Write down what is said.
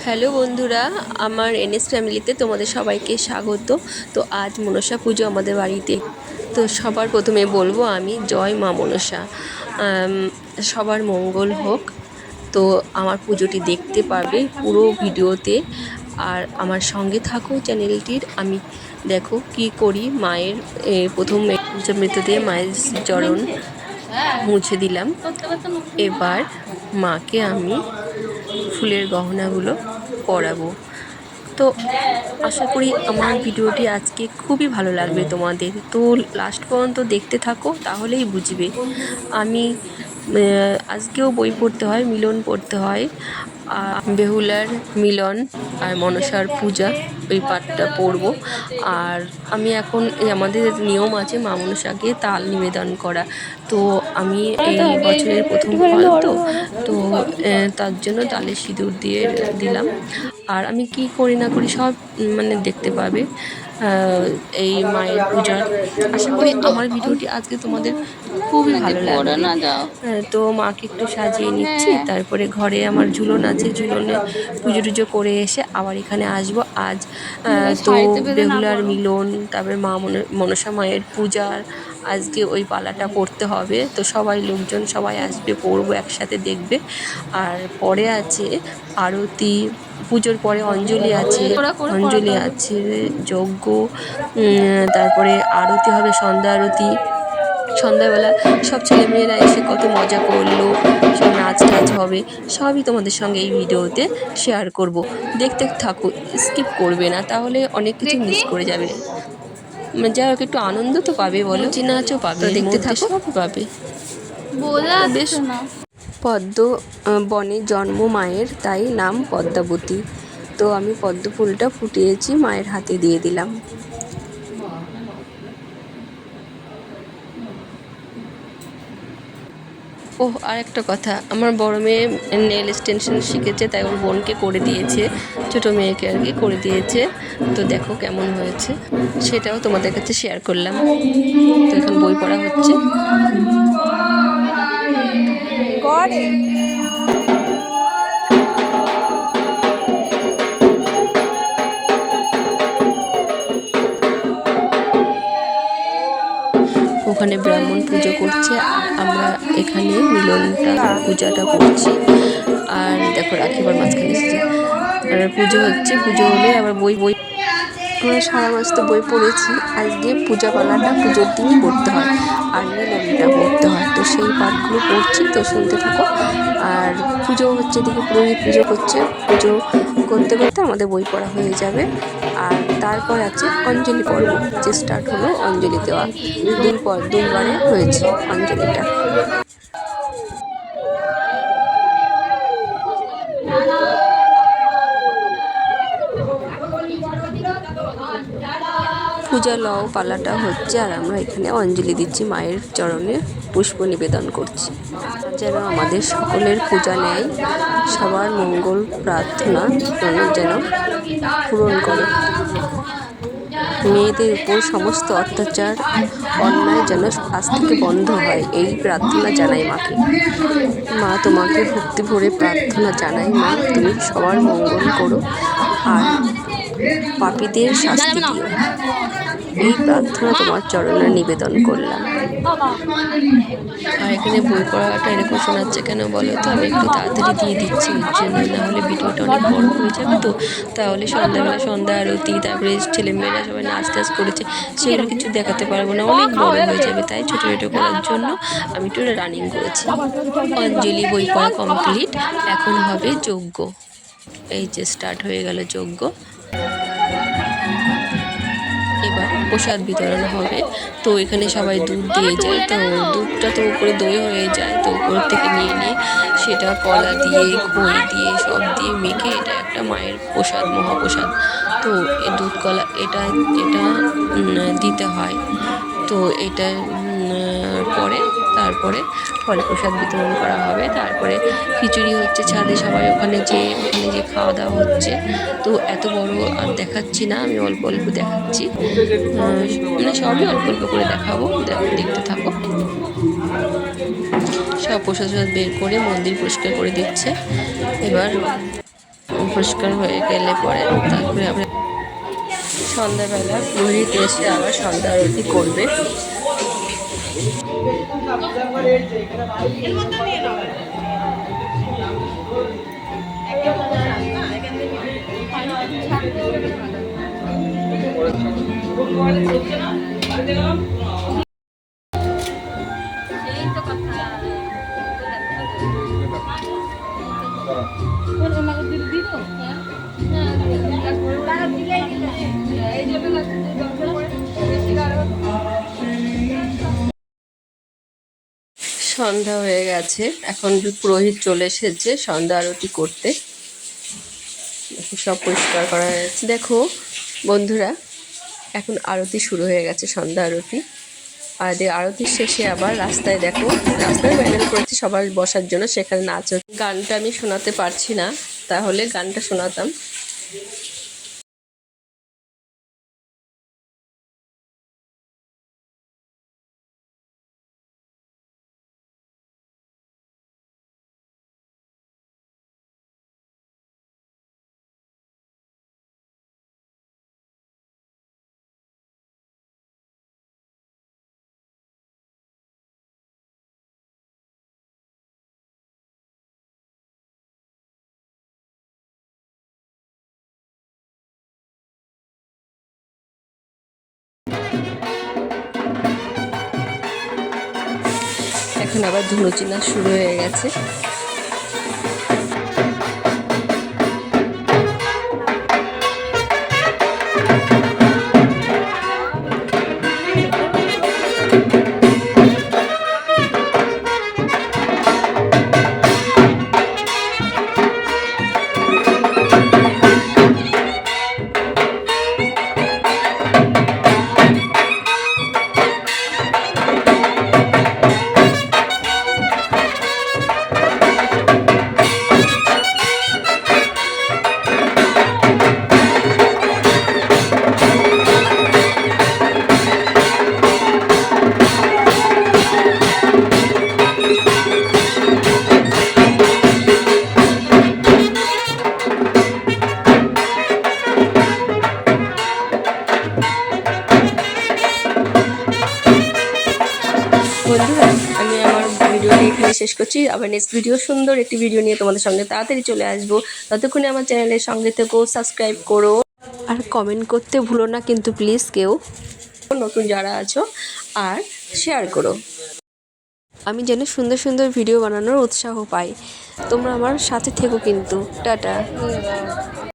Hello বন্ধুরা, আমার NS ফ্যামিলিতে তোমাদের সবাইকে স্বাগত। তো আজ মনসা পুজো আমাদের বাড়িতে। তো সবার প্রথমে বলবো আমি জয় মা মনসা। সবার মঙ্গল হোক। তো আমার পুজোটি দেখতে পারবে পুরো ভিডিওতে, আর আমার সঙ্গে থাকো চ্যানেলটির। আমি দেখো কি করি। মায়ের প্রথম মৃত দিয়ে মায়ের চরণ মুছে দিলাম। এবার মাকে আমি ফুলের গহনাগুলো পরাবো। তো আশা করি আমার ভিডিওটি আজকে খুবই ভালো লাগবে তোমাদের। তো লাস্ট পর্যন্ত দেখতে থাকো, তাহলেই বুঝবে। আমি আজকেও বই পড়তে হয়, মিলন পড়তে হয়। বেহুলার মিলন আর মনসার পূজা, ওই পাঠটা পড়বো। আর আমি এখন আমাদের নিয়ম আছে মা মনসাকে তাল নিবেদন করা। তো আমি এই বছরের প্রথম ফল, তো তার জন্য তালে সিঁদুর দিয়ে দিলাম। আর আমি কি করি না করি সব মানে দেখতে পাবে এই মায়ের পূজার। আশা করি আমার ভিডিওটি আজকে তোমাদের খুবই ভালো লাগবে। তো মাকে একটু সাজিয়ে নিচ্ছি, তারপরে ঘরে আমার ঝুলন আছে, ঝুলনে পুজো টুজো করে এসে আবার এখানে আসবো। আজ তো বেহুলার মিলন, তারপরে মা মনসা মায়ের পূজার আজকে ওই পালাটা পড়তে হবে। তো সবাই লোকজন সবাই আসবে, পড়বো একসাথে দেখবে। আর পরে আছে আরতি, পুজোর পরে অঞ্জলি আছে, যজ্ঞ, তারপরে আরতি হবে, সন্ধ্যা আরতি। সন্ধ্যাবেলা সব ছেলেমেয়েরা এসে কত মজা করলো, সব নাচ টাচ হবে, সবই তোমাদের সঙ্গে এই ভিডিওতে শেয়ার করব। দেখতে থাকো, স্কিপ করবে না, তাহলে অনেক কিছু মিস করে যাবে। যাই হোক, একটু আনন্দ তো পাবে, বলো, নাচও পাবে, দেখতে থাকো, সব পাবে। বেশ পদ্ম বনে জন্ম মায়ের, তাই নাম পদ্মাবতী। তো আমি পদ্ম ফুলটা ফুটিয়েছি, মায়ের হাতে দিয়ে দিলাম। ওহ, আর একটা কথা, আমার বড় মেয়ে নেল এক্সটেনশন শিখেছে, তাই ওর বোনকে করে দিয়েছে, ছোটো মেয়েকে আর কি করে দিয়েছে। তো দেখো কেমন হয়েছে, সেটাও তোমাদের কাছে শেয়ার করলাম। তো এখন বই পড়া হচ্ছে। ওখানে ব্রাহ্মণ পুজো করছে, আর আমরা এখানে মিলনটা পূজাটা করছি। আর দেখো রাখি আবার মাঝখানে এসেছে, আর পুজো হচ্ছে। পুজো হলে আবার বই আমরা সারা মাস তো বই পড়েছি, আজকে পূজা পালাটা পুজোর দিনই পড়তে হয়, আর মিলনটা পড়তে হয়। তো সেই পাঠগুলো পড়ছি, তো শুনতে থাকো। আর পুজো হচ্ছে, দিকে পুরোহিত পুজো করছে। পুজো করতে করতে আমাদের বই পড়া হয়ে যাবে। আর তারপর আছে অঞ্জলি পর্ব, যে স্টার্ট হলো অঞ্জলি দেওয়া। দুইবারে হয়েছে অঞ্জলিটা। পূজা লও পালাটা হচ্ছে, আর আমরা এখানে অঞ্জলি দিচ্ছি, মায়ের চরণে পুষ্প নিবেদন করছি। যেন আমাদের সকলের পূজা নেয়, সবার মঙ্গল প্রার্থনা যেন পূরণ করে। মেয়েদের উপর সমস্ত অত্যাচার অন্যায় যেন আজ থেকে বন্ধ হয়, এই প্রার্থনা জানাই মাকে। মা, তোমাকে ভক্তি ভরে প্রার্থনা জানাই, মা তুমি সবার মঙ্গল করো, আর পাপীদের শাস্তি দিও। এই প্রার্থনা তোমার চরণে নিবেদন করলাম। আর এখানে বই পড়াটা এরকম শোনাচ্ছে কেন বলো তো? আমি একটু তাড়াতাড়ি দিয়ে দিচ্ছি ওর জন্য, নাহলে ভিডিওটা অনেক বড় হয়ে যাবে। তো তাহলে সন্ধ্যাবেলা সন্ধ্যা আরতি, তারপরে ছেলেমেয়েরা সবাই নাচ টাচ করেছে, সেগুলো কিছু দেখাতে পারবো না, অনেক বড় হয়ে যাবে। তাই ছোটো ছোটো করার জন্য আমি একটু রানিং করেছি। অঞ্জলি বই পড়া কমপ্লিট, এখন হবে যজ্ঞ। এই যে স্টার্ট হয়ে গেল যজ্ঞ। এবার প্রসাদ বিতরণ হবে। তো এখানে সবাই দুধ দিয়ে যায়, তো দুধটা তো উপরে দই হয়ে যায়, তো উপর থেকে নিয়ে সেটা কলা দিয়ে, খই দিয়ে, সব দিয়ে মেখে এটা একটা মায়ের প্রসাদ, মহাপ্রসাদ। তো এই দুধ কলা এটা দিতে হয়। তো এটা পরে তারপরে ফল প্রসাদ বিতরণ করা হবে। তারপরে খিচুড়ি হচ্ছে ছাদে, সবাই ওখানে যে খাওয়া দাওয়া হচ্ছে। তো এত বড় আর দেখাচ্ছি না, আমি অল্প অল্প দেখাচ্ছি, মানে সবই অল্প অল্প করে দেখাবো, দেখতে থাকো। সব প্রসাদ বের করে মন্দির পরিষ্কার করে দিচ্ছে। এবার পরিষ্কার হয়ে গেলে পরে তারপরে আমরা সন্ধ্যাবেলা পুরোহিত এসে আবার সন্ধ্যা আরতি করবে। সন্ধ্যা হয়ে গেছে, এখন পুরোহিত চলে এসেছে সন্ধ্যা আরতি করতে। সব পরিষ্কার করা হয়েছে। দেখো বন্ধুরা, এখন আরতি শুরু হয়ে গেছে, সন্ধ্যা আরতি। আর আরতির শেষে আবার রাস্তায় দেখো, রাস্তায় প্যান্ডেল করেছে সবার বসার জন্য, সেখানে নাচ হচ্ছে। গানটা আমি শোনাতে পারছি না, তাহলে গানটা শোনাতাম। এখন আবার ধুনুচি নাচ শুরু হয়ে গেছে। বন্ধুরা, আমি আমার ভিডিওটি এখানে শেষ করছি। আবার নেক্সট ভিডিও, সুন্দর একটি ভিডিও নিয়ে তোমাদের সঙ্গে তাড়াতাড়ি চলে আসবো। ততক্ষণে আমার চ্যানেলের সঙ্গে থেকো, সাবস্ক্রাইব করো আর কমেন্ট করতে ভুলো না কিন্তু প্লিজ কেউ, নতুন যারা আছো, আর শেয়ার করো। আমি যেন সুন্দর সুন্দর ভিডিও বানানোর উৎসাহ পাই। তোমরা আমার সাথে থেকো কিন্তু। টাটা।